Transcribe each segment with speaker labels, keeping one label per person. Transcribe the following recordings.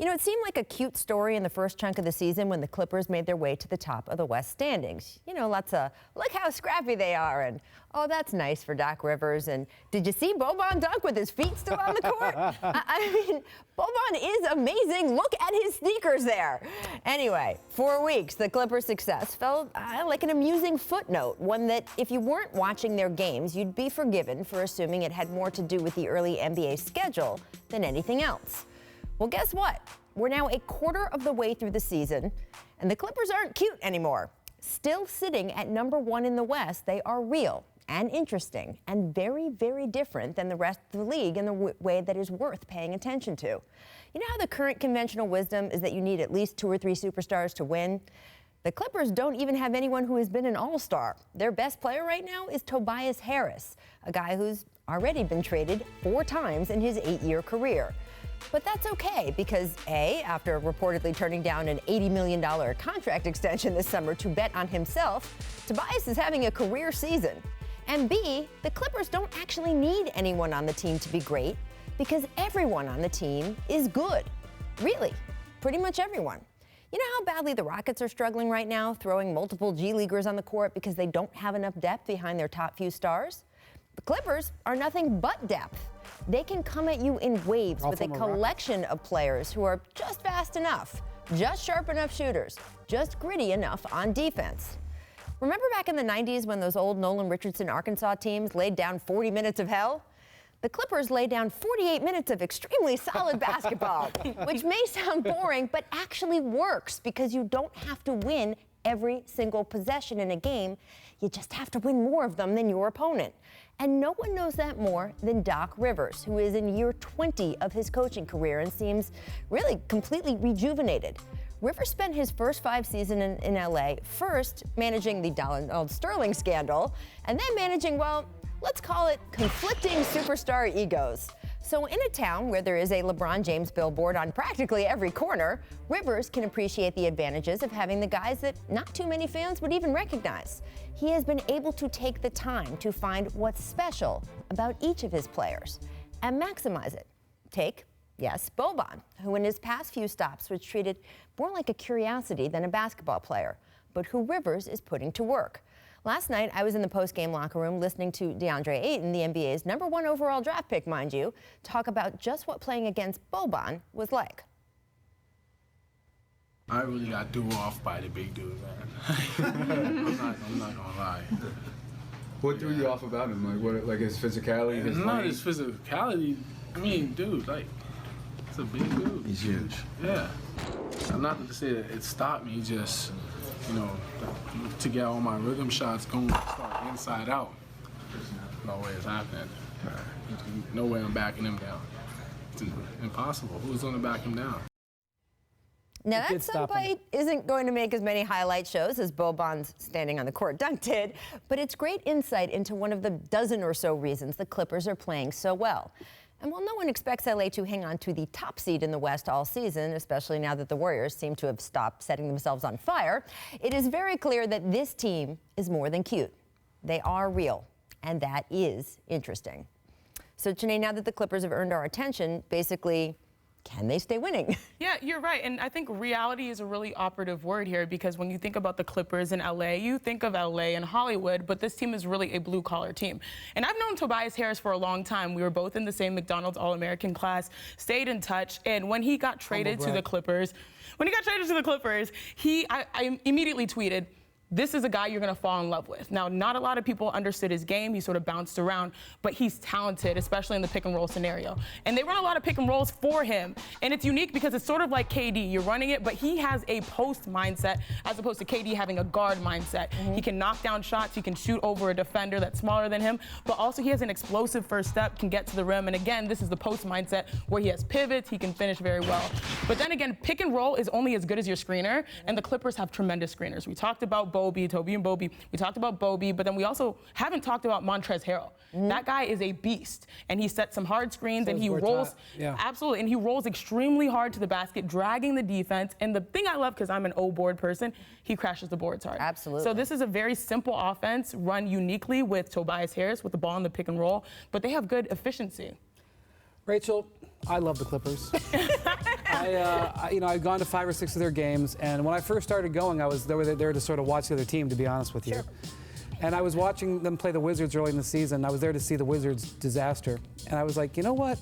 Speaker 1: You know, it seemed like a cute story in the first chunk of the season when the Clippers made their way to the top of the West standings. You know, lots of, look how scrappy they are, and, oh, that's nice for Doc Rivers, and did you see Boban dunk with his feet still on the court? I mean, Boban is amazing. Look at his sneakers there. Anyway, 4 weeks, the Clippers' success felt like an amusing footnote, one that if you weren't watching their games, you'd be forgiven for assuming it had more to do with the early NBA schedule than anything else. Well, guess what? We're now a quarter of the way through the season, and the Clippers aren't cute anymore. Still sitting at #1 in the West, they are real and interesting and very, very different than the rest of the league in the way that is worth paying attention to. You know how the current conventional wisdom is that you need at least 2 or 3 superstars to win? The Clippers don't even have anyone who has been an all-star. Their best player right now is Tobias Harris, a guy who's already been traded 4 times in his 8-year career. But that's okay because A, after reportedly turning down an $80 million contract extension this summer to bet on himself, Tobias is having a career season. And B, the Clippers don't actually need anyone on the team to be great because everyone on the team is good. Really, pretty much everyone. You know how badly the Rockets are struggling right now, throwing multiple G-Leaguers on the court because they don't have enough depth behind their top few stars? The Clippers are nothing but depth. They can come at you in waves with a collection of players who are just fast enough, just sharp enough shooters, just gritty enough on defense. Remember back in the 90s when those old Nolan Richardson Arkansas teams laid down 40 minutes of hell? The Clippers laid down 48 minutes of extremely solid basketball, which may sound boring, but actually works because you don't have to win every single possession in a game. You just have to win more of them than your opponent. And no one knows that more than Doc Rivers, who is in year 20 of his coaching career and seems really completely rejuvenated. Rivers spent his first 5 seasons in LA, first managing the Donald Sterling scandal, and then managing, well, let's call it conflicting superstar egos. So in a town where there is a LeBron James billboard on practically every corner, Rivers can appreciate the advantages of having the guys that not too many fans would even recognize. He has been able to take the time to find what's special about each of his players and maximize it. Take, yes, Boban, who in his past few stops was treated more like a curiosity than a basketball player, but who Rivers is putting to work. Last night, I was in the post-game locker room listening to DeAndre Ayton, the NBA's #1 overall draft pick, mind you, talk about just what playing against Boban was like.
Speaker 2: I really got threw off by the big dude, man. I'm not gonna lie.
Speaker 3: What threw you off about him? Like what? Like his physicality?
Speaker 2: It's not his physicality. I mean, dude, like, it's a big dude.
Speaker 3: He's huge.
Speaker 2: Yeah. I'm not to say that it stopped me, just, you know, to get all my rhythm shots going, start inside out. No way it's happening. No way I'm backing him down. It's impossible. Who's gonna back him down?
Speaker 1: Now, that soundbite isn't going to make as many highlight shows as Boban's standing on the court dunk did, but it's great insight into one of the dozen or so reasons the Clippers are playing so well. And while no one expects LA to hang on to the top seed in the West all season, especially now that the Warriors seem to have stopped setting themselves on fire, it is very clear that this team is more than cute. They are real, and that is interesting. So, Chiney, now that the Clippers have earned our attention, basically, can they stay winning?
Speaker 4: Yeah, you're right. And I think reality is a really operative word here because when you think about the Clippers in LA, you think of LA and Hollywood, but this team is really a blue-collar team. And I've known Tobias Harris for a long time. We were both in the same McDonald's All-American class, stayed in touch, and when he got traded to the Clippers, I immediately tweeted, this is a guy you're going to fall in love with. Now, not a lot of people understood his game. He sort of bounced around, but he's talented, especially in the pick and roll scenario. And they run a lot of pick and rolls for him. And it's unique because it's sort of like KD. You're running it, but he has a post mindset as opposed to KD having a guard mindset. He can knock down shots. He can shoot over a defender that's smaller than him, but also he has an explosive first step, can get to the rim. And again, this is the post mindset where he has pivots. He can finish very well. But then again, pick and roll is only as good as your screener, and the Clippers have tremendous screeners. We talked about Toby and Bobby. We talked about Bobby, but then we also haven't talked about Montrezl Harrell. That guy is a beast, and he sets some hard screens, and he rolls, absolutely, and he rolls extremely hard to the basket, dragging the defense. And the thing I love, because I'm an O-board person, he crashes the boards hard.
Speaker 1: Absolutely.
Speaker 4: So this is a very simple offense run uniquely with Tobias Harris with the ball in the pick and roll, but they have good efficiency.
Speaker 5: Rachel, I love the Clippers. I'd gone to 5 or 6 of their games, and when I first started going, they were there to sort of watch the other team, to be honest with you.
Speaker 1: Sure.
Speaker 5: And I was watching them play the Wizards early in the season. I was there to see the Wizards' disaster. And I was like, you know what?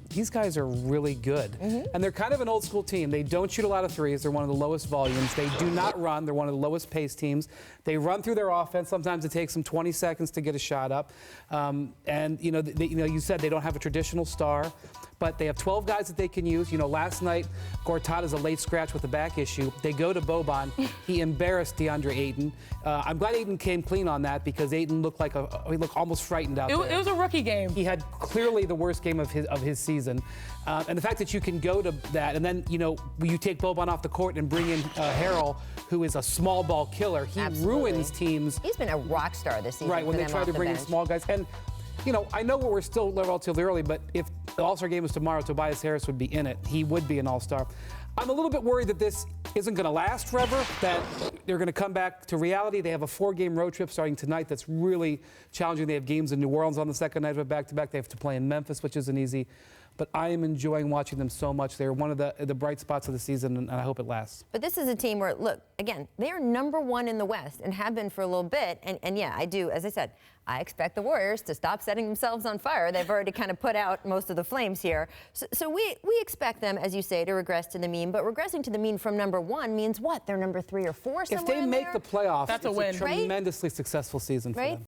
Speaker 5: These guys are really good.
Speaker 1: Mm-hmm.
Speaker 5: And they're kind of an old school team. They don't shoot a lot of threes. They're one of the lowest volumes. They do not run. They're one of the lowest paced teams. They run through their offense. Sometimes it takes them 20 seconds to get a shot up. And you said they don't have a traditional star, but they have 12 guys that they can use. Last night, Gortata's a late scratch with a back issue. They go to Boban. He embarrassed DeAndre Ayton. I'm glad Ayton came clean on that because Ayton looked he looked almost frightened out there.
Speaker 4: It was a rookie game.
Speaker 5: He had clearly the worst game of his season. And the fact that you can go to that, and then, you take Boban off the court and bring in Harrell, who is a small ball killer. He
Speaker 1: Absolutely.
Speaker 5: ruins teams.
Speaker 1: He's been a rock star this season.
Speaker 5: Right, when
Speaker 1: for
Speaker 5: they
Speaker 1: them
Speaker 5: try
Speaker 1: off
Speaker 5: to
Speaker 1: the
Speaker 5: bring in
Speaker 1: bench.
Speaker 5: small guys. And, I know we're still relatively early, but if the All-Star game was tomorrow, Tobias Harris would be in it. He would be an All-Star. I'm a little bit worried that this isn't going to last forever, that they're going to come back to reality. They have a 4-game road trip starting tonight that's really challenging. They have games in New Orleans on the second night of a back-to-back. They have to play in Memphis, which isn't easy. But I am enjoying watching them so much. They're one of the bright spots of the season, and I hope it lasts.
Speaker 1: But this is a team where, look, again, they are #1 in the West and have been for a little bit. And yeah, I do, as I said, I expect the Warriors to stop setting themselves on fire. They've already kind of put out most of the flames here. So we expect them, as you say, to regress to the mean. But regressing to the mean from #1 means what? They're #3 or 4 somewhere
Speaker 5: If they make the playoffs,
Speaker 4: That's a
Speaker 5: it's
Speaker 4: win.
Speaker 5: a tremendously successful season for them.